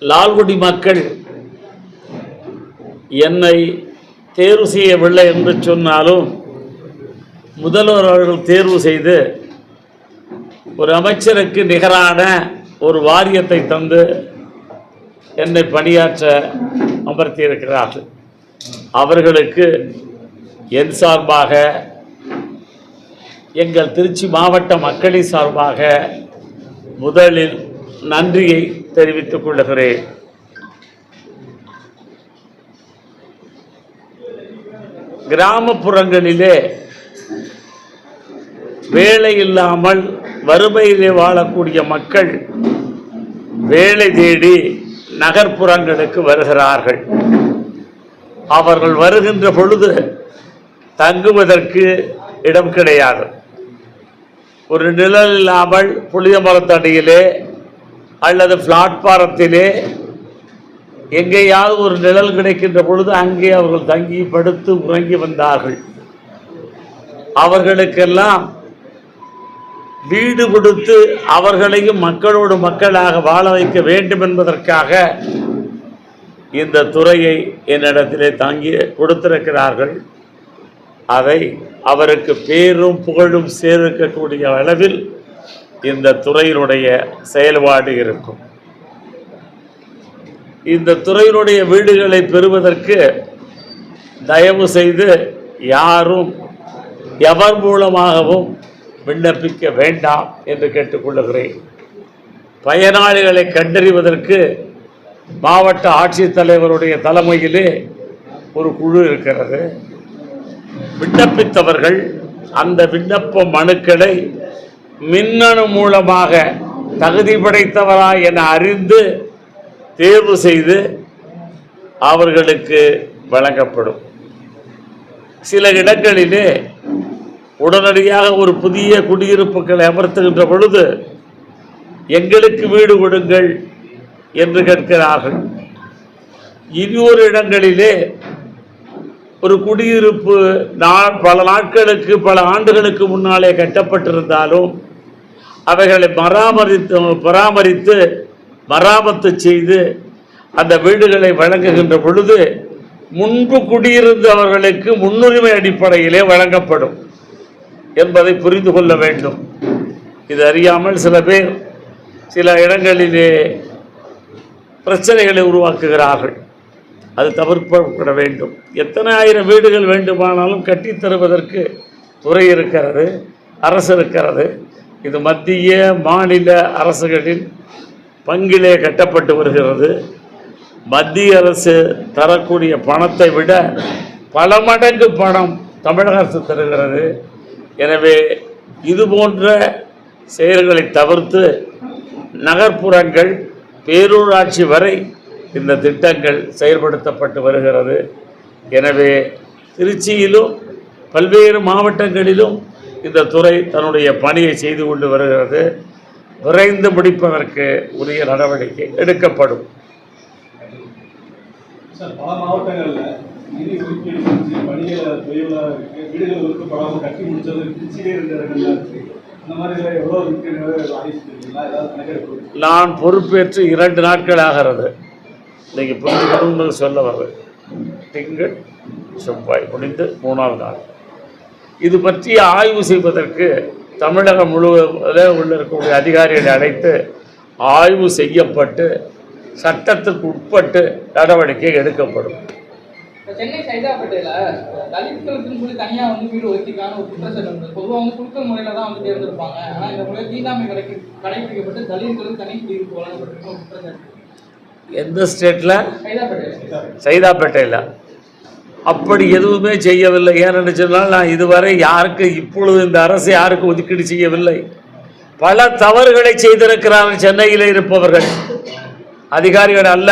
லால்குடி மக்கள் என்னை தேர்வு செய்யவில்லை என்று சொன்னாலும் முதல்வர் அவர்கள் தேர்வு செய்து ஒரு அமைச்சருக்கு நிகரான ஒரு வாரியத்தை தந்து என்னை பணியாற்ற அமர்த்தியிருக்கிறார்கள். அவர்களுக்கு என் சார்பாக, எங்கள் திருச்சி மாவட்ட மக்களின் சார்பாக முதலில் நன்றியை தெரிவித்துக் கொள்கிறேன். கிராமப்புறங்களிலே வேலை இல்லாமல் வறுமையிலே வாழக்கூடிய மக்கள் வேலை தேடி நகர்ப்புறங்களுக்கு வருகிறார்கள். அவர்கள் வருகின்ற பொழுது தங்குவதற்கு இடம் கிடையாது. ஒரு நிழல் இல்லாமல் புளிய மரத்தடியிலே அல்லது பிளாட்பாரத்திலே எங்கேயாவது ஒரு நிழல் கிடைக்கின்ற பொழுது அங்கே அவர்கள் தங்கி படுத்து உறங்கி வந்தார்கள். அவர்களுக்கெல்லாம் வீடு கொடுத்து அவர்களையும் மக்களோடு மக்களாக வாழ வைக்க வேண்டும் என்பதற்காக இந்த துறையை என்னிடத்திலே தாங்கி கொடுத்திருக்கிறார்கள். அதை அவருக்கு பேரும் புகழும் சேர்க்கக்கூடிய அளவில் இந்த துறையினுடைய செயல்பாடு இருக்கும். இந்த துறையினுடைய வீடுகளை பெறுவதற்கு தயவு செய்து யாரும் எவர் மூலமாகவும் விண்ணப்பிக்க வேண்டாம் என்று கேட்டுக்கொள்கிறேன். பயனாளிகளை கண்டறிவதற்கு மாவட்ட ஆட்சித்தலைவருடைய தலைமையிலே ஒரு குழு இருக்கிறது. விண்ணப்பித்தவர்கள் அந்த விண்ணப்ப மனுக்களை மின்னணு மூலமாக தகுதி படைத்தவரா என அறிந்து தேர்வு செய்து அவர்களுக்கு வழங்கப்படும். சில இடங்களிலே உடனடியாக ஒரு புதிய குடியிருப்புகளை அமர்த்துகின்ற பொழுது எங்களுக்கு வீடு கொடுங்கள் என்று கேட்கிறார்கள். இனி ஒரு இடங்களிலே ஒரு குடியிருப்பு பல நாட்களுக்கு பல ஆண்டுகளுக்கு முன்னாலே கட்டப்பட்டிருந்தாலும் அவைகளை பராமரித்து மராமத்து செய்து அந்த வீடுகளை வழங்குகின்ற பொழுது முன்பு குடியிருந்தவர்களுக்கு முன்னுரிமை அடிப்படையிலே வழங்கப்படும் என்பதை புரிந்து கொள்ள வேண்டும். இது அறியாமல் சில பேர் சில இடங்களிலே பிரச்சனைகளை உருவாக்குகிறார்கள். அது தவிர்க்கப்பட வேண்டும். எத்தனை ஆயிரம் வீடுகள் வேண்டுமானாலும் கட்டித் தருவதற்கு துறை இருக்கிறது, அரசு இருக்கிறது. இது மத்திய மாநில அரசுகளின் பங்கிலே கட்டப்பட்டு வருகிறது. மத்திய அரசு தரக்கூடிய பணத்தை விட பல மடங்கு பணம் தமிழக அரசு தருகிறது. எனவே இது போன்ற செயல்களை தவிர்த்து நகர்ப்புறங்கள் பேரூராட்சி வரை இந்த திட்டங்கள் செயல்படுத்தப்பட்டு வருகிறது. எனவே திருச்சியிலும் பல்வேறு மாவட்டங்களிலும் இந்த துறை தன்னுடைய பணியை செய்து கொண்டு வருகிறது. விரைந்து முடிப்பதற்கு உரிய நடவடிக்கை எடுக்கப்படும். பல மாவட்டங்களில் நிதி ஒதுக்கீடு செஞ்சு பணிகள் தொழிலாக இருக்குது, வீடுகள் ஒதுக்கப்படாமல் கட்டி முடிச்சது திருச்சியிலே இருந்த இடங்கள்லாம் இருக்குது. அந்த மாதிரி எவ்வளோ அறிவிச்சிருக்கீங்களா? ஏதாவது கணக்கெடுப்பு? நான் பொறுப்பேற்று 2 நாட்கள் ஆகிறது. இன்றைக்கி புரிந்து சொல்ல வர்றது திங்கள் செவ்வாய் முடிந்து 3ஆவது நாள். இது பற்றி ஆய்வு செய்வதற்கு தமிழகம் முழுவதில் உள்ள இருக்கக்கூடிய அதிகாரிகளை அழைத்து ஆய்வு செய்யப்பட்டு சட்டத்திற்கு உட்பட்டு நடவடிக்கை எடுக்கப்படும். சென்னை சைதாப்பேட்டையில் தலித்களுக்குன்னு சொல்லி தனியாக வீடு ஒதுக்கிக்கான ஒரு குற்றச்சாட்டு பொதுவாக குழுக்கள் முறையில் தான் தேர்ந்தெடுப்பாங்க. ஆனால் இந்த முறை தீண்டாமை கடைபிடிக்கப்பட்டு தலித்களுக்கு தனி குடியிருப்பு வழங்கப்பட்டிருக்க ஒரு குற்றச்சாட்டு. எந்த ஸ்டேட்டில்? சைதாப்பேட்டையில். அப்படி எதுவுமே செய்யவில்லை. ஏன்னு சொன்னால் நான் இதுவரை யாருக்கு இப்பொழுது இந்த அரசு யாருக்கு ஒதுக்கீடு செய்யவில்லை. பல தவறுகளை செய்திருக்கிறார்கள் சென்னையில் இருப்பவர்கள், அதிகாரிகள் அல்ல,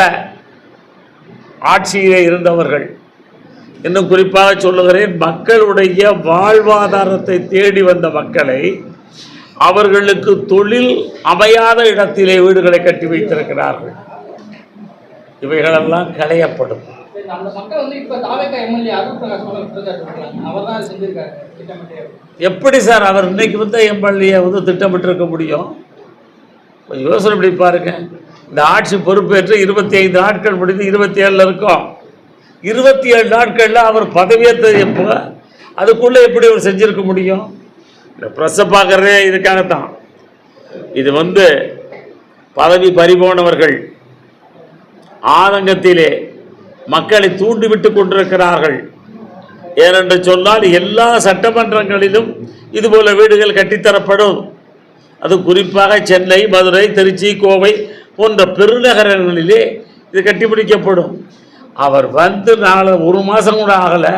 ஆட்சியிலே இருந்தவர்கள். இன்னும் குறிப்பாக சொல்லுகிறேன், மக்களுடைய வாழ்வாதாரத்தை தேடி வந்த மக்களை அவர்களுக்கு தொழில் அமையாத இடத்திலே வீடுகளை கட்டி வைத்திருக்கிறார்கள். இவைகளெல்லாம் களையப்படும். எப்படி சார் அவர் இன்னைக்கு எம்எல்ஏ திட்டமிட்டிருக்க முடியும்? யோசனை இப்படி பாருங்க. இந்த ஆட்சி பொறுப்பேற்று 25 நாட்கள் முடிந்து 27 இருக்கும். 27 நாட்களில் அவர் பதவியேற்றது எப்போ? அதுக்குள்ளே எப்படி அவர் செஞ்சுருக்க முடியும்? இந்த ப்ரெஸ்ஸை பார்க்குறதே இதுக்காகத்தான். இது பதவி பறிபோனவர்கள் ஆதங்கத்திலே மக்களை தூண்டிவிட்டு கொண்டிருக்கிறார்கள். ஏனென்று சொன்னால் எல்லா சட்டமன்றங்களிலும் இதுபோல வீடுகள் கட்டித்தரப்படும். அது குறிப்பாக சென்னை, மதுரை, திருச்சி, கோவை போன்ற பெருநகரங்களிலே இது கட்டிப்பிடிக்கப்படும். அவர் ஒரு மாதம் கூட ஆகலை,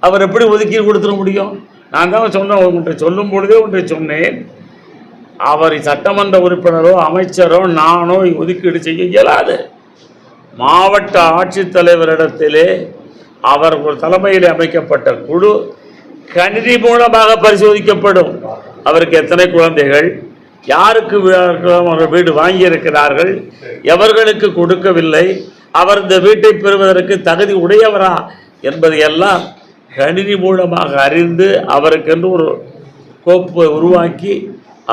அவர் எப்படி ஒதுக்கீடு கொடுத்துட முடியும்? நான் தான் சொன்னேன், ஒன்றை சொல்லும் பொழுதே ஒன்றை சொன்னேன். அவர் சட்டமன்ற உறுப்பினரோ அமைச்சரோ நானோ ஒதுக்கீடு செய்ய இயலாது. மாவட்ட ஆட்சித்தலைவரிடத்திலே அவர் ஒரு தலைமையில் அமைக்கப்பட்ட குழு கணினி மூலமாக பரிசோதிக்கப்படும். அவருக்கு எத்தனை குழந்தைகள், யாருக்கு வீடு வாங்கியிருக்கிறார்கள், எவர்களுக்கு கொடுக்கவில்லை, அவர் இந்த வீட்டை பெறுவதற்கு தகுதி உடையவரா என்பதையெல்லாம் கணினி மூலமாக அறிந்து அவருக்கென்று ஒரு கோப்பை உருவாக்கி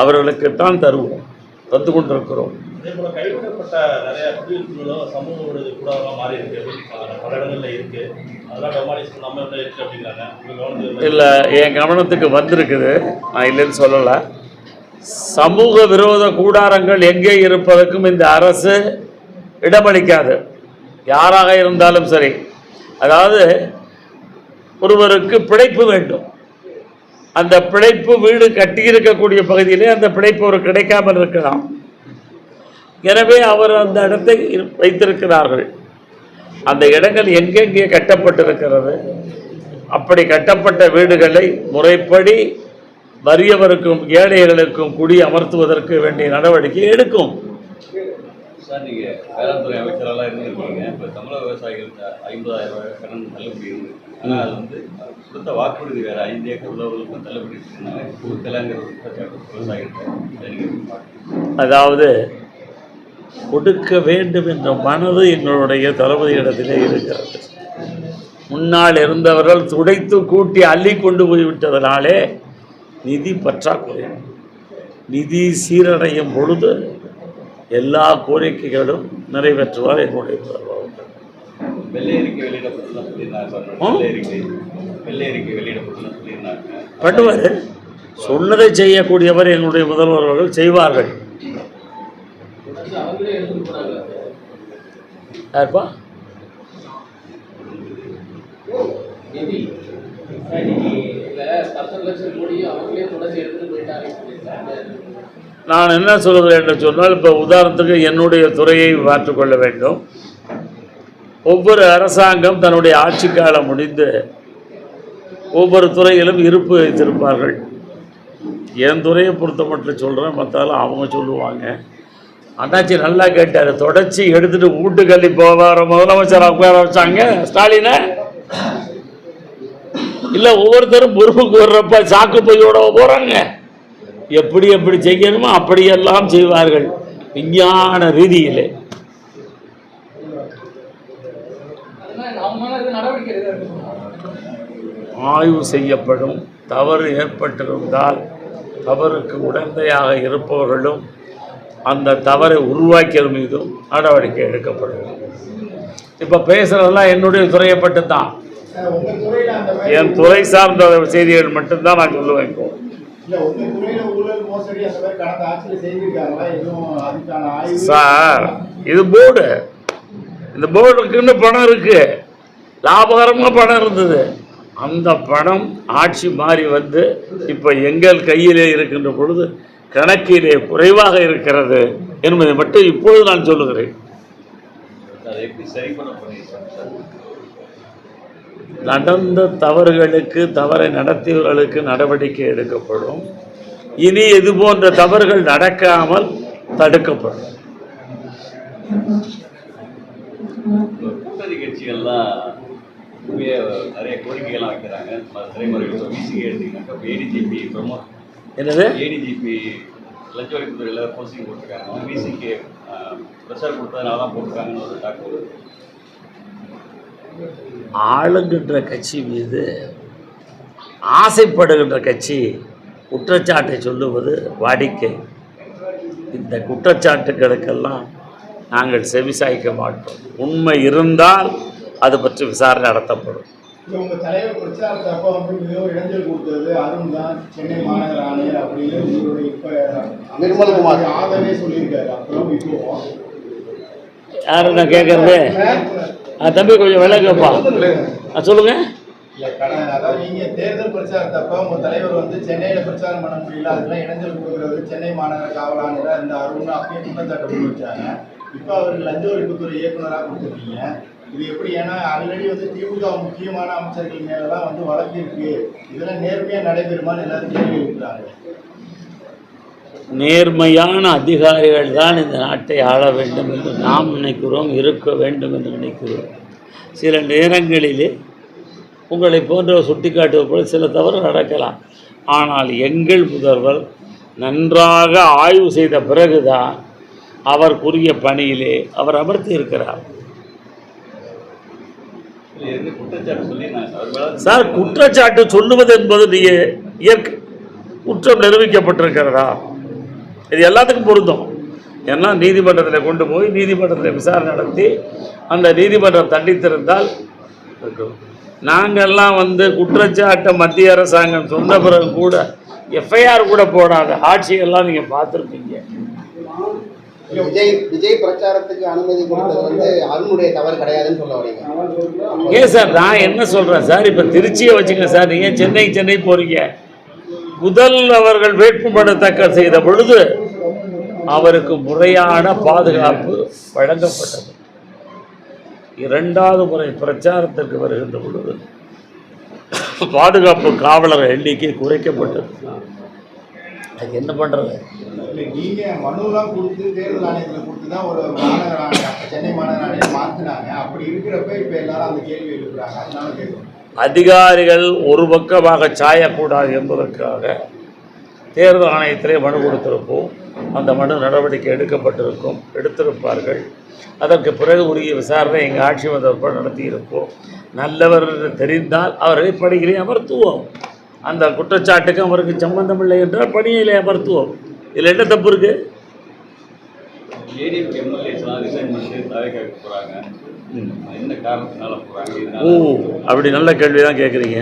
அவர்களுக்குத்தான் தருவோம், தந்து கொண்டிருக்கிறோம். அதே போல கைவிடப்பட்ட நிறைய குடியிருப்புகளும் சமூக விடுதி கூடலாம் மாறி இருக்கு, பல இடங்கள்ல இருக்கு. அதெல்லாம் டெமாலிஷ் நம்ம இருக்கு அப்படிங்கிறாங்க. இல்லை, என் கவனத்துக்கு வந்திருக்குது, நான் இல்லைன்னு சொல்லலை. சமூக விரோத கூடாரங்கள் எங்கே இருப்பதற்கும் இந்த அரசு இடமளிக்காது, யாராக இருந்தாலும் சரி. அதாவது ஒருவருக்கு பிழைப்பு வேண்டும், அந்த பிழைப்பு வீடு கட்டியிருக்கக்கூடிய பகுதியிலே அந்த பிழைப்பு ஒரு கிடைக்காமல் இருக்கலாம். எனவே அவர் அந்த இடத்தை வைத்திருக்கிறார்கள். அந்த இடங்கள் எங்கெங்கே கட்டப்பட்டிருக்கிறது, அப்படி கட்டப்பட்ட வீடுகளை முறைப்படி வறியவருக்கும் ஏழைகளுக்கும் குடி அமர்த்துவதற்கு வேண்டிய நடவடிக்கை எடுக்கும். சார், நீங்கள் வேளாண் துறை அமைச்சரெல்லாம் இருந்திருக்கீங்க. இப்போ தமிழக விவசாயிகளுக்கு 50,000 ரூபாய் கடன் தள்ளுபடி இருக்குது. ஆனால் அது கொடுத்த வாக்குறுதி வேறு 5 ஏக்கர் உள்ளவர்களுக்கும் தள்ளுபடி இருக்குதுனால கொடுக்கலங்கிற விவசாயிகளுக்கு. அதாவது கொடுக்க வேண்டும் என்ற மனது எங்களுடைய தளபதியிடத்திலே இருக்கிறது. முன்னால் இருந்தவர்கள் துடைத்து கூட்டி அள்ளி கொண்டு போய்விட்டதனாலே நிதி பற்றாக்குறை. நிதி சீரடையும் பொழுது எல்லா கோரிக்கைகளும் நிறைவேற்றுவார் என்னுடைய வெள்ளை அறிக்கை வெளியிடப்பட்டுலாம் சொல்லியிருந்தாங்க. பண்ணுவார், சொன்னதை செய்யக்கூடியவர் என்னுடைய முதல்வர்கள் செய்வார்கள். யாருப்பா? நான் என்ன சொல்கிறேன் என்று சொன்னால், இப்போ உதாரணத்துக்கு என்னுடைய துறையை மாற்றிக்கொள்ள வேண்டும். ஒவ்வொரு அரசாங்கம் தன்னுடைய ஆட்சி காலம் முடிந்து ஒவ்வொரு துறையிலும் இருப்பு வைத்திருப்பார்கள். என் துறையை பொறுத்த மட்டும் சொல்கிறேன், மற்றாலும் அவங்க சொல்லுவாங்க. அண்ணாச்சி நல்லா கேட்டார், தொடச்சி எடுத்துகிட்டு வீட்டுக்கள்ளி போவார முதலமைச்சராக உட்கார வச்சாங்க ஸ்டாலினை. இல்லை, ஒவ்வொருத்தரும் பொறுப்புக்கு வர்றப்ப சாக்கு பையோட போகிறாங்க. எப்படி எப்படி செய்யணுமோ அப்படியெல்லாம் செய்வார்கள் விஞ்ஞான ரீதியிலே. ஆய்வு செய்யப்படும். தவறு ஏற்பட்டிருந்தால் தவறுக்கு உடந்தையாக இருப்பவர்களும் அந்த தவறை உருவாக்கியது மீதும் நடவடிக்கை எடுக்கப்படும். இப்போ பேசுகிறதெல்லாம் என்னுடைய துறையப்பட்டு தான், என் துறை சார்ந்த செய்திகள் மட்டும்தான் நான் சொல்லுவேன். சார், இது போர்டு, இந்த போர்டுக்குன்னு பணம் இருக்கு, லாபகரமாக பணம் இருந்தது. அந்த பணம் ஆட்சி மாறி இப்போ எங்கள் கையிலே இருக்கின்ற பொழுது கணக்கிலே குறைவாக இருக்கிறது என்பதை மட்டும் இப்பொழுது நான் சொல்லுகிறேன். நடந்த தவறுகளுக்கு, தவறை நடத்தியவர்களுக்கு நடவடிக்கை எடுக்கப்படும். இனி இது போன்ற தவறுகள் நடக்காமல் தடுக்கப்படும். கூட்டணி கட்சிகள்லாம் நிறைய கோரிக்கைகள்லாம் வைக்கிறாங்க. திரைமுறைகள் விசிகே எடுத்தீங்கன்னாக்கா ஏடிஜிபி ப்ரமோட் என்னது ஏடிஜிபி லஞ்ச ஒழிப்புத்துறையில் போஸ்டிங் போட்டிருக்காங்க. விசிகே ப்ரெஷர் கொடுத்ததுனால தான் போட்டிருக்காங்கன்னு ஒரு தகவல். ஆளுகின்ற கட்சி மீது ஆசைப்படுகின்ற கட்சி குற்றச்சாட்டை சொல்லுவது வாடிக்கை. இந்த குற்றச்சாட்டுகளுக்கெல்லாம் நாங்கள் செவிசாய்க்க மாட்டோம். உண்மை இருந்தால் அது பற்றி விசாரணை நடத்தப்படும். உங்க தலைவர் பிரச்சாரத்தப்ப வந்து மிகவும் இடைஞ்சல் கொடுத்தது அருண் தான், சென்னை மாநகர ஆணையர் அப்படின்னு உங்களுடைய இப்ப நிர்மல்குமார் ஆதரவே சொல்லியிருக்காரு. அப்புறம் இப்போ யாரு நான் கேட்கறது? தம்பி கொஞ்சம் விளக்கப்பா, சொல்லுங்க. அதாவது நீங்க தேர்தல் பிரச்சாரத்தப்ப உங்க தலைவர் வந்து சென்னையில பிரச்சாரம் பண்ண முடியல, அதுக்கெல்லாம் இடைஞ்சல் கொடுக்கறது சென்னை மாநகர காவல் ஆணையர் இந்த அருண் அப்படியே குற்றச்சாட்டு கொண்டு வச்சாங்க. இப்போ அவருக்கு லஞ்ச ஒழிப்புத்துறை இயக்குநராக கொடுத்துருக்கீங்க. இது எப்படி? ஏன்னா ஆல்ரெடி வந்து திமுக முக்கியமான அமைச்சர்கள் மேலெல்லாம் வந்து வழக்கு இருக்கு, இதெல்லாம் நேர்மையாக நடைபெறுமான்னு எல்லாரும் கேள்வி எழுப்புறாங்க. நேர்மையான அதிகாரிகள் தான் இந்த நாட்டை ஆள வேண்டும் என்று நாம் நினைக்கிறோம், இருக்க வேண்டும் என்று நினைக்கிறோம். சில நேரங்களிலே உங்களை போன்ற சுட்டிக்காட்டுவது போல சில தவறு நடக்கலாம். ஆனால் எங்கள் முதல்வர் நன்றாக ஆய்வு செய்த பிறகுதான் அவருக்குரிய பணியிலே அவர் அமர்த்தி இருக்கிறார். சார், குற்றச்சாட்டு சொல்லுவது என்பது இயற்கை குற்றம் நிரூபிக்கப்பட்டிருக்கிறதா? இது எல்லாத்துக்கும் பொருந்தும். ஏன்னா நீதிமன்றத்தில் கொண்டு போய் நீதிமன்றத்தில் விசாரணை நடத்தி அந்த நீதிமன்றம் தண்டித்திருந்தால் இருக்கும். நாங்கள்லாம் வந்து குற்றச்சாட்டை மத்திய அரசாங்கம் சொன்ன பிறகு கூட எஃப்ஐஆர் கூட போடாத ஆட்சியெல்லாம் நீங்கள் பார்த்துருப்பீங்க. விஜய் பிரச்சாரத்துக்கு அனுமதி கொடுத்தது வந்து அருணுடைய தவறு கிடையாதுன்னு சொல்ல வரீங்க. ஏன் சார், நான் என்ன சொல்கிறேன் சார், இப்போ திருச்சியை வச்சுங்க சார், நீங்கள் சென்னை போகிறீங்க. முதல் அவர்கள் வேட்புமனு தாக்கல் செய்த பொழுது அவருக்கு முறையான பாதுகாப்பு வழங்கப்பட்டது. இரண்டாவது முறை பிரச்சாரத்திற்கு வருகின்ற பொழுது பாதுகாப்பு காவலர் எண்ணிக்கை குறைக்கப்பட்டது. அது என்ன பண்ணுறது? நீங்க மனுலாம் கொடுத்து தேர்தல் ஆணையத்தில் கொடுத்து தான் ஒரு மாநகர ஆணையம் சென்னை மாநகர ஆணையம் மாற்றினாங்க. அப்படி இருக்கிறப்ப இப்போ எல்லாரும் அந்த கேள்வி எழுப்புறாங்க. அதனால கேட்குறோம். அதிகாரிகள் ஒரு பக்கமாக சாயக்கூடாது என்பதற்காக தேர்தல் ஆணையத்திலே மனு கொடுத்திருப்போம். அந்த மனு நடவடிக்கை எடுத்திருப்பார்கள். அதற்கு பிறகு உரிய விசாரணை எங்கள் ஆட்சி வந்தவர்கள் நடத்தியிருப்போம். நல்லவர் தெரிந்தால் அவர்களை பணியிலே அமர்த்துவோம். அந்த குற்றச்சாட்டுக்கு அவருக்கு சம்பந்தமில்லை என்றால் பணியிலே அமர்த்துவோம். இதில் என்ன தப்பு இருக்கு? அப்படி நல்ல கேள்வி தான் கேட்குறீங்க.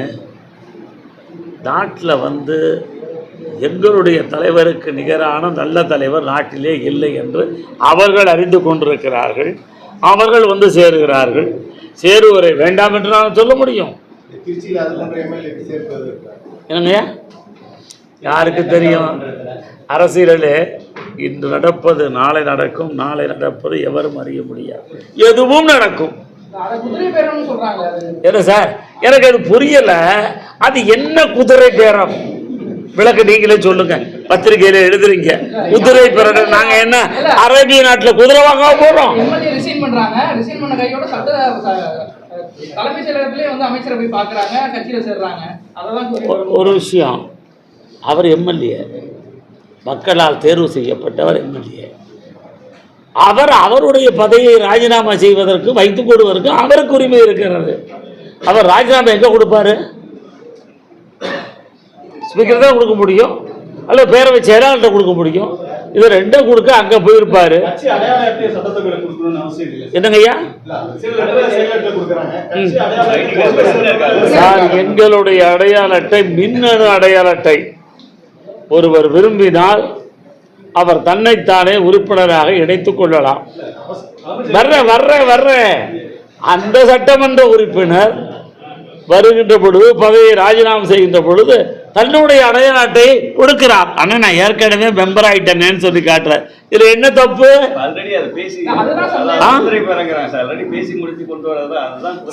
நாட்டில் வந்து எங்களுடைய தலைவருக்கு நிகரான நல்ல தலைவர் நாட்டிலே இல்லை என்று அவர்கள் அறிந்து கொண்டிருக்கிறார்கள். அவர்கள் வந்து சேருகிறார்கள். சேருவரை வேண்டாம் என்று நான் சொல்ல முடியும். என்னங்க, யாருக்கு தெரியும்? அரசியலிலே இன்று நடப்பது நாளை நடக்கும், நாளை நடப்பது எவரும் அறிய முடியாது. எதுவும் நடக்கும். என்ன சார், எனக்கு அது புரியல. அது என்ன குதிரை பேரம்? விளக்கு நீங்களே சொல்லுங்க. பத்திரிகையில எழுதுறீங்க குதிரை பேரம். நாங்க என்ன அரேபிய நாட்டுல குதிரை வாங்க போறோம்? ஒரு விஷயம், அவர் எம்எல்ஏ, மக்களால் தேர்வு செய்யப்பட்டவர் எம்எல்ஏ. அவருடைய பதவியை ராஜினாமா செய்வதற்கு வைத்துக் கொள்வதற்கு அவருக்கு உரிமை இருக்கிறது. அவர் ராஜினாமா எங்க கொடுப்பாரு? ஸ்பீக்கர் தான் கொடுக்க முடியும், அல்ல பேரவை செயலாளர்கிட்ட கொடுக்க முடியும். இது ரெண்டும் கொடுக்க அங்க போயிருப்பாரு. என்னங்கய்யா சார், எங்களுடைய அடையாள அட்டை மின்னணு அடையாள அட்டை. ஒருவர் விரும்பினால் அவர் தன்னைத்தானே உறுப்பினராக இணைத்துக் கொள்ளலாம். வர்ற அந்த சட்டமன்ற உறுப்பினர் வருகின்ற பொழுது, பதவியை ராஜினாமா செய்கின்ற பொழுது தன்னுடைய அடையாள அட்டையை கொடுக்கிறார். ஆனா நான் ஏற்கனவே மெம்பர் ஆயிட்டேன்னு சொல்லி காட்டுறேன். இதுல என்ன தப்பு?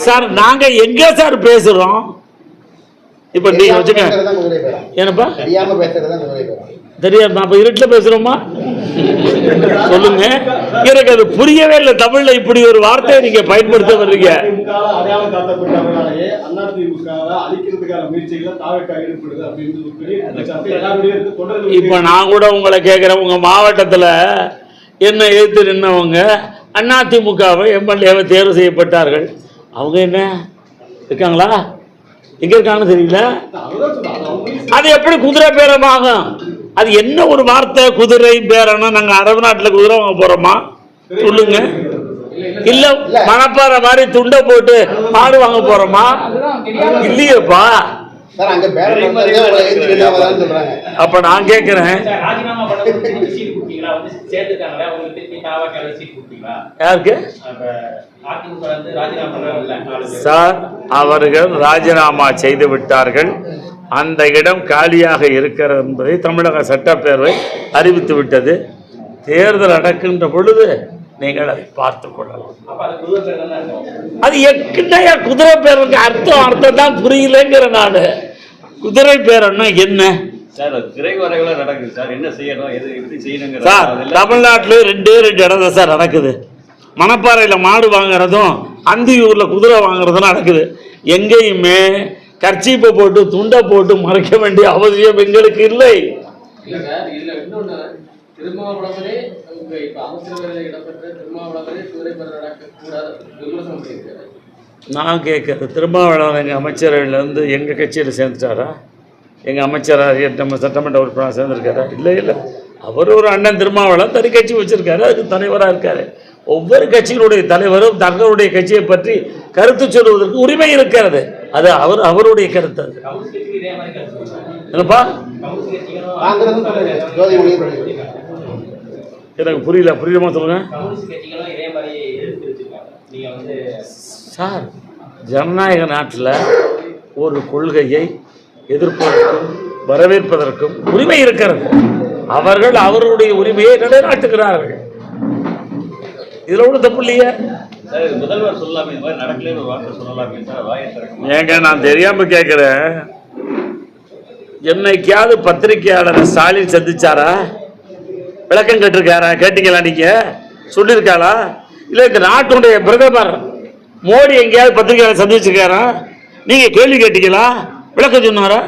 சார், நாங்க எங்க சார் பேசுறோம்? இப்ப நீங்க வச்சுக்க, என்னப்பா தெரியாது, அப்ப இருட்டுல பேசுறோமா? சொல்லுங்க, எனக்கு அது புரியவே இல்லை. தமிழ்ல இப்படி ஒரு வார்த்தையை நீங்க பயன்படுத்த வர்றீங்க. இப்ப நான் கூட உங்களை கேட்கிறேன், உங்க மாவட்டத்துல என்ன எதிர்த்து நின்னவங்க அதிமுகவை எம்எல்ஏவை தேர்வு செய்யப்பட்டார்கள். அவங்க என்ன இருக்காங்களா? எங்க இருக்காங்கன்னு தெரியல. அது எப்படி குதிரை பேரமாகும்? அது என்ன ஒரு வார்த்தை? குதிரை பேரம்னா நாங்க அரபு நாட்டுல குதிரை வாங்க போறோமா? சொல்லுங்க. இல்ல மணப்பாறை மாதிரி துண்டை போட்டு மாடு வாங்க போறோமா? அதுதான் தெரியாம இல்லையேப்பா. சார் அங்க பேரப்படுத்துறதே உங்களை ஏற்றி விடாமதான் சொல்றாங்க. அப்ப நான் கேட்கிறேன், ராஜினாமா பண்ண சீட் கொடுத்தீங்களா? வந்து சேர்ந்துட்டாங்களா? உங்களுக்கு திருப்பி தாவாக்கால சீட் கொடுத்தீங்களா? யாருக்கு அதிமுக வந்து ராஜினாமா பண்ணல சார்? அவர்கள் ராஜினாமா செய்து விட்டார்கள். அந்த இடம் காலியாக இருக்கிறது என்பதை தமிழக சட்டப்பேரவை அறிவித்து விட்டது. தேர்தல் நடக்கின்ற பொழுது நீங்கள் அதை பார்த்துக் கொள்ளலாம். அப்ப அது குதிரை பேர் தானே இருக்கும். அது எக்கிட்டையா குதிரை பேருக்கு அர்த்தம் தான் புரியலங்கிற நாடு. குதிரை பேரன்னா என்ன சார்? அது திரைவரைகளை நடக்குது சார். என்ன செய்யணும், எது எப்படி செய்யணுங்கிற சார்? தமிழ்நாட்டில் ரெண்டு இடம் தான் சார் நடக்குது. மணப்பாறையில் மாடு வாங்குறதும் அந்தியூரில் குதிரை வாங்குறதும் நடக்குது. எங்கேயுமே கர்ச்சீப்பை போட்டு துண்டை போட்டு மறைக்க வேண்டிய அவசியம் எங்களுக்கு இல்லை. இல்ல சார், இல்ல இன்னொன்னு திருமாவளவனே இப்ப அமைச்சரவையில் இடம்பெற்ற திருமாவளவனே குதிரை பேர் நடக்கக்கூடாது விமர்சனம் பண்ணியிருக்காரு. நான் கேட்குறது, திருமாவளவன் எங்கள் அமைச்சரவையிலேருந்து எங்கள் கட்சியில் சேர்ந்துட்டாரா? எங்கள் அமைச்சராக நம்ம சட்டமன்ற உறுப்பினர் சேர்ந்துருக்காரா? இல்லை இல்லை. அவர் ஒரு அண்ணன் திருமாவளவன் தனி கட்சி வச்சுருக்காரு, அதுக்கு தலைவராக இருக்கார். ஒவ்வொரு கட்சியினுடைய தலைவரும் தங்களுடைய கட்சியை பற்றி கருத்து சொல்வதற்கு உரிமை இருக்கிறது. அது அவருடைய கருத்து. அது கவுன்சில் கட்சிக்கு இதே மாதிரி கருத்து சொல்றாங்க. என்னப்பா? கவுன்சில் கட்சிகளும் காங்கிரஸும் சொல்லுங்க, ஜோதிமணியும் சொல்லுங்க. எனக்கு புரியலமா சொல்லுங்க கம்யூனிஸ்ட் கட்சிகளும் இதே மாதிரி எதிர்த்து வச்சிருக்காங்க. நீங்க வந்து சார். ஜனநாயக நாட்டில் ஒரு கொள்கையை எதிர்ப்பதற்கும் வரவேற்பதற்கும் உரிமை இருக்கிறது. அவர்கள் அவர்களுடைய உரிமையை நிலைநாட்டுகிறார்கள். இதில் ஒன்றும் தப்பு இல்லையே சார். இது முதல்வர் சொல்லலாமே, இந்த மாதிரி நடக்கலன்னு ஒரு வார்த்தை சொல்லலாமே சார். வாயை திறக்க ஏங்க, நான் தெரியாம கேட்கிறேன். என்னைக்காவது பத்திரிகையாளர் ஸ்டாலின் சந்திச்சாரா? விளக்கம் கேட்டிருக்காரா? கேட்டீங்களா? நீங்க சொல்லியிருக்காளா? இல்லை இந்த நாட்டுடைய பிரதமர் மோடி எங்கேயாவது பத்திரிகையாளர் சந்திச்சிருக்காரா? நீங்க கேள்வி கேட்டீங்களா? விளக்கம் சொன்னாரா?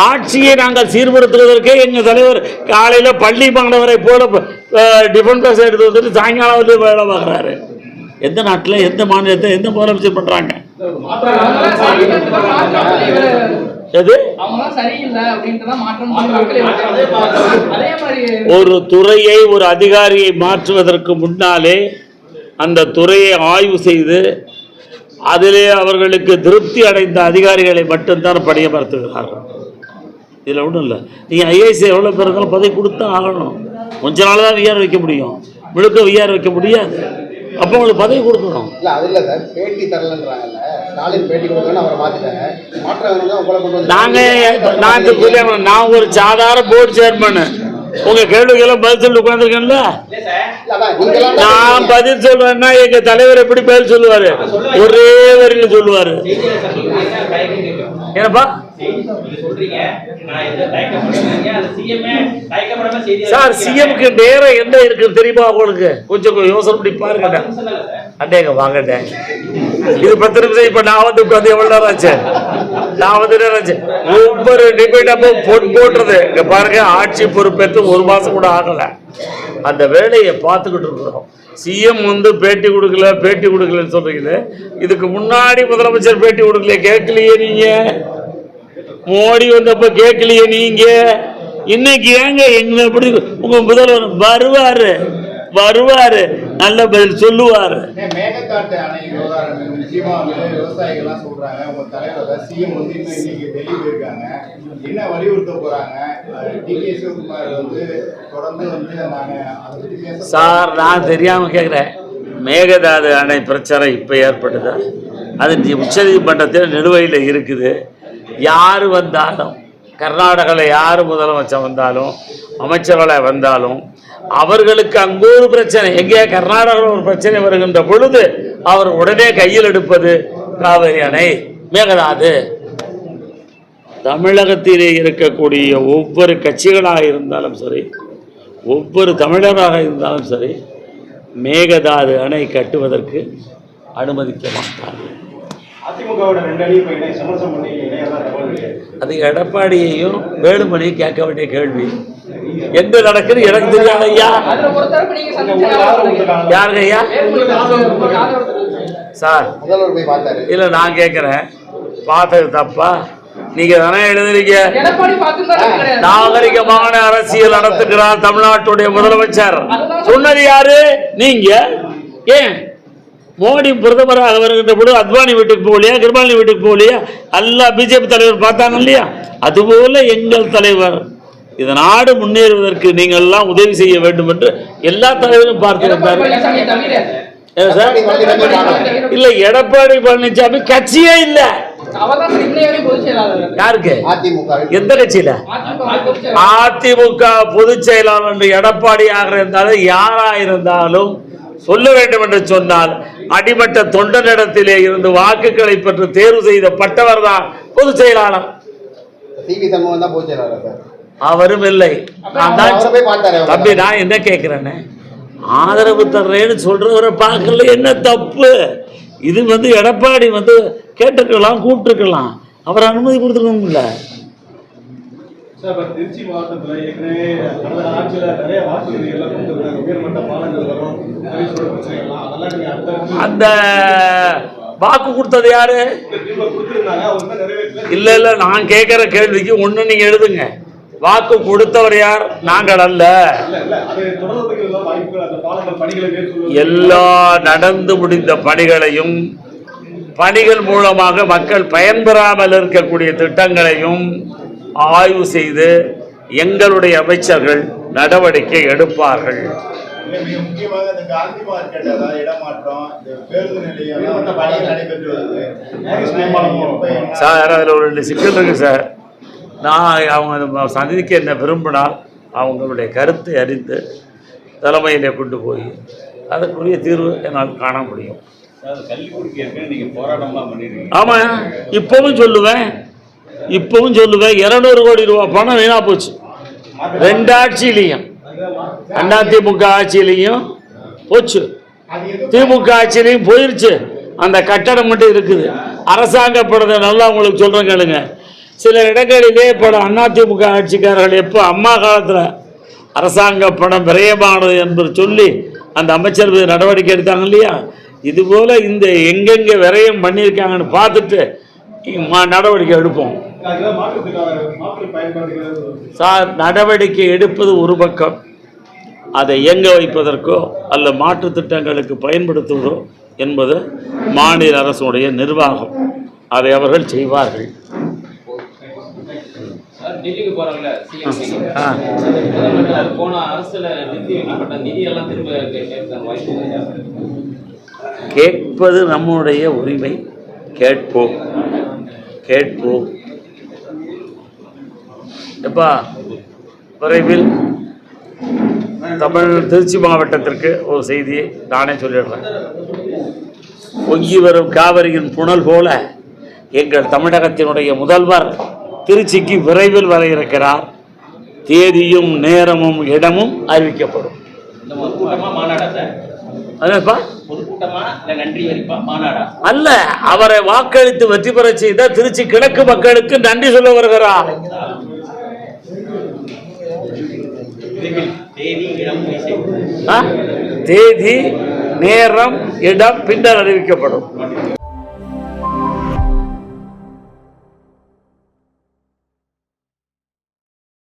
ஆட்சியை நாங்கள் சீர்படுத்துவதற்கே எங்கள் தலைவர் காலையில் பள்ளி மாணவரை போல டிஃபன் கிளாஸ் எடுத்து வந்துட்டு சாயங்காலம் வந்து வேலை பார்க்குறாரு. எந்த நாட்டில் எந்த மாநிலத்தை எந்த முதலமைச்சர் பண்ணுறாங்க? எது ஒரு துறையை ஒரு அதிகாரியை மாற்றுவதற்கு முன்னாலே அந்த துறையை ஆய்வு செய்து அதிலே அவர்களுக்கு திருப்தி அடைந்த அதிகாரிகளை மட்டும்தான் பணியமர்த்துகிறார்கள். இதில் ஒன்றும் இல்லை. நீங்கள் ஐஏஎஸ் எவ்வளோ பேர் இருந்தாலும் பதவி கொடுத்தா ஆகணும். கொஞ்ச நாள் தான் விஆர் வைக்க முடியும், முழுக்க விஆர் வைக்க முடியாது. அப்போ உங்களுக்கு பதவி கொடுக்கணும். இல்லை அது இல்லை சார், பேட்டி தரலன்றாங்கல்ல. ஸ்டாலின் பேட்டி கொடுக்கணும்னு அவரை மாற்றிட்டாங்க. மாற்ற வேணும்னா உங்களை கொண்டு வந்து நான் ஒரு சாதாரண போர்டு சேர்மன். உங்க கேள்விக்கெல்லாம் பதில் சொல்லி உட்காந்துருக்கேன்ல. நான் பதில் சொல்றேன்னா எங்க தலைவர் எப்படி பதில் சொல்லுவாரு? ஒரே வரியில சொல்லுவாரு. என்னப்பா சார்? சிஎம்க்கு நேரம் என்ன இருக்கு தெரியுமா உங்களுக்கு? கொஞ்சம் யோசனை பண்ணி பாருங்க. அண்டேங்க வாங்கண்டே. இது 10 நிமிஷம். இப்ப நான் வந்து உட்காந்து எவ்வளவு நேரம் ஆச்சு? நான் வந்து நேரம் ஆச்சு. ஒவ்வொரு டிபேட் அப்போ போட்டுறது இங்க பாருங்க. ஆட்சி பொறுப்பேற்று 1 மாசம் கூட ஆகல. அந்த வேலையை பார்த்துக்கிட்டு இருக்கிறோம். சிஎம் வந்து பேட்டி கொடுக்கலன்னு சொல்றீங்களே. இதுக்கு முன்னாடி முதலமைச்சர் பேட்டி கொடுக்கல, கேட்கலையே நீங்க. மோடி வந்தப்ப கேட்கலையே நீங்க. இன்னைக்கு ஏங்க எங்க எப்படி உங்க முதல்வர் வருவாரு நல்ல பதில் சொல்லுவாரு. மேகதாட்டு அணை விவகாரம் நிச்சயமா விவசாயிகள்லாம் சொல்றாங்க. உங்க தலைவர் சிஎம் வந்து இன்னைக்கு டெல்லி போயிருக்காங்க. என்ன வலியுறுத்த போறாங்க? டிகே சிவகுமார் வந்து தொடர்ந்து வந்து நாங்க அதை பற்றி பேச சார். நான் தெரியாம கேட்கிறேன். மேகதாது அணை பிரச்சனை இப்ப ஏற்பட்டதா? அது உச்சநீதிமன்றத்தில் நிலுவையில் இருக்குது. யார் வந்தாலும், கர்நாடகாவில் யார் முதலமைச்சர் வந்தாலும், அமைச்சர்களை வந்தாலும், அவர்களுக்கு அங்கே ஒரு பிரச்சனை, எங்கே கர்நாடகாவில் ஒரு பிரச்சனை வருகின்ற பொழுது அவர் உடனே கையில் எடுப்பது காவிரி அணை, மேகதாது. தமிழகத்திலே இருக்கக்கூடிய ஒவ்வொரு கட்சிகளாக இருந்தாலும் சரி, ஒவ்வொரு தமிழராக இருந்தாலும் சரி, மேகதாது அணை கட்டுவதற்கு அனுமதிக்க மாட்டார்கள். அதிமுகவோட 2 அணி போய் சமரசம் பண்ணி அது எடப்பாடியையும் வேலுமணியும் கேட்க வேண்டிய கேள்வி. எந்த நடக்குது எனக்கு தெரியாது ஐயா. யாருங்க ஐயா? சார் முதல்வர் போய் பார்த்தாரு. இல்லை நான் கேட்குறேன், பார்த்தது தப்பா? நீங்க தானே எழுதுறீங்க. எடப்பாடி பார்த்துதான் கிடையாது. நாகரிகமான அரசியல் நடத்துகிறார் தமிழ்நாட்டுடைய முதலமைச்சர். சொன்னது யாரு? நீங்க. ஏன் மோடி பிரதமராக வருகின்ற பொழுது அத்வானி வீட்டுக்கு போகலையா, கிருபாலினி வீட்டுக்கு போகலையா? எல்லா பிஜேபி தலைவர் பார்த்தாங்க இல்லையா? அதுபோல எங்கள் தலைவர் இந்த நாடு முன்னேறுவதற்கு நீங்கள் எல்லாம் உதவி செய்ய வேண்டும் என்று எல்லா தலைவரும் பார்த்திருந்தார். பழனிசாமி தவிர இல்ல, எடப்பாடி பழனிசாமி கட்சியே இல்ல. அவர்தான் இன்னை வரை பொதுச் செயலாளர். யாருக்கு? அதிமுக. எந்த கட்சியில? அதிமுக பொதுச் செயலாளர் என்று எடப்பாடியாக இருந்தாலும் யாரா இருந்தாலும் சொல்ல வேண்டும் என்று சொன்னால் அடிமட்ட தொண்டனிடத்திலே இருந்து வாக்குகளை பெற்று தேர்வு செய்யப்பட்டவர் தான் பொதுச் செயலாளர். டிவி சண்முகம் தான் பொதுச் செயலாளர் சார். அவரும் இல்லை. நான் தான் அவரை போய் பார்த்தாரு. தம்பி, நான் என்ன கேட்கிறேன்னு, ஆதரவு தர்றேன்னு சொல்றவரை பார்க்கல, என்ன தப்பு? இது எடப்பாடி கேட்டுக்கலாம், கூப்பிட்டுருக்கலாம், அவர் அனுமதி கொடுத்துருக்கணும்ல. சார், இப்போ திருச்சி மாவட்டத்தில் ஏற்கனவே கடந்த ஆட்சியில் நிறைய வாக்குறுதிகள்லாம் கொடுத்துருக்காங்க. உயர்மட்ட பாலங்கள் வரும், பிரச்சனைகள்லாம், அதெல்லாம் நீங்கள் அந்த வாக்கு கொடுத்தது யாரு? கொடுத்துருந்தாங்க, அவங்க நிறைவேற்ற. இல்ல இல்ல, நான் கேட்கிற கேள்விக்கு ஒண்ணு நீங்க எழுதுங்க. வாக்கு கொடுத்தவர் யார்? நாங்கள் அல்ல. எல்லா நடந்து முடிந்த பணிகளையும், பணிகள் மூலமாக மக்கள் பயன்பெறாமல் இருக்கக்கூடிய திட்டங்களையும் ஆய்வு செய்து எங்களுடைய அமைச்சர்கள் நடவடிக்கை எடுப்பார்கள். மிக முக்கியமாக இந்த காந்தி மார்க்கெட், அதாவது இடமாற்றம், இந்த பேருந்து நிலையம் பணிகள் நடைபெற்று வருது சார். அதில் ஒரு 2 சிக்கல் இருக்கு சார். நான் அவங்க சந்திக்க என்ன விரும்பினால் அவங்களுடைய கருத்தை அறிந்து தலைமையிலே கொண்டு போய் அதற்குரிய தீர்வு என்னால் காண முடியும். கல்விக்குடிக்கு ஏற்கனவே நீங்கள் போராட்டம்லாம் பண்ணிடுறீங்க. ஆமாம், இப்போவும் சொல்லுவேன் 200 கோடி ரூபாய் பணம் வீணா போச்சு. 2 ஆட்சியிலையும், அதிமுக ஆட்சியிலையும் போச்சு, திமுக ஆட்சியிலையும் போயிருச்சு. அந்த கட்டடம் மட்டும் இருக்குது. அரசாங்க படத்தை நல்லா உங்களுக்கு சொல்கிறேன் கேளுங்க. சில இடங்களிலே படம் அதிமுக ஆட்சிக்காரர்கள் எப்போ அம்மா காலத்தில் அரசாங்க பணம் விரயமானது என்று சொல்லி அந்த அமைச்சர் நடவடிக்கை எடுத்தாங்க இல்லையா? இதுபோல் இந்த எங்கெங்கே விரயம் பண்ணியிருக்காங்கன்னு பார்த்துட்டு நடவடிக்கை எடுப்போம் சார். நடவடிக்கை எடுப்பது ஒரு பக்கம், அதை இயங்க வைப்பதற்கோ அல்ல மாற்றுத் திட்டங்களுக்கு பயன்படுத்துவதோ என்பது மாநில அரசுடைய நிர்வாகம். அதை அவர்கள் செய்வார்கள். டெல்லிக்கு போறாங்கல்ல போன அரசுல நிதி வைக்கப்பட்ட நிதி எல்லாம் திரும்ப கேட்பது நம்முடைய உரிமை. கேட்போம். எப்பா விரைவில் திருச்சி மாவட்டத்திற்கு ஒரு செய்தியை நானே சொல்லிடுறேன். பொங்கி வரும் காவிரியின் புனல் போல எங்கள் தமிழகத்தினுடைய முதல்வர் திருச்சிக்கு விரைவில் வர இருக்கிறார். தேதியும் நேரமும் இடமும் அறிவிக்கப்படும். அல்ல, அவரை வாக்களித்து வெற்றி பெற செய்த திருச்சி கிழக்கு மக்களுக்கு நன்றி சொல்ல வருகிறார். தேதி நேரம் இடம் பின்னர் அறிவிக்கப்படும்.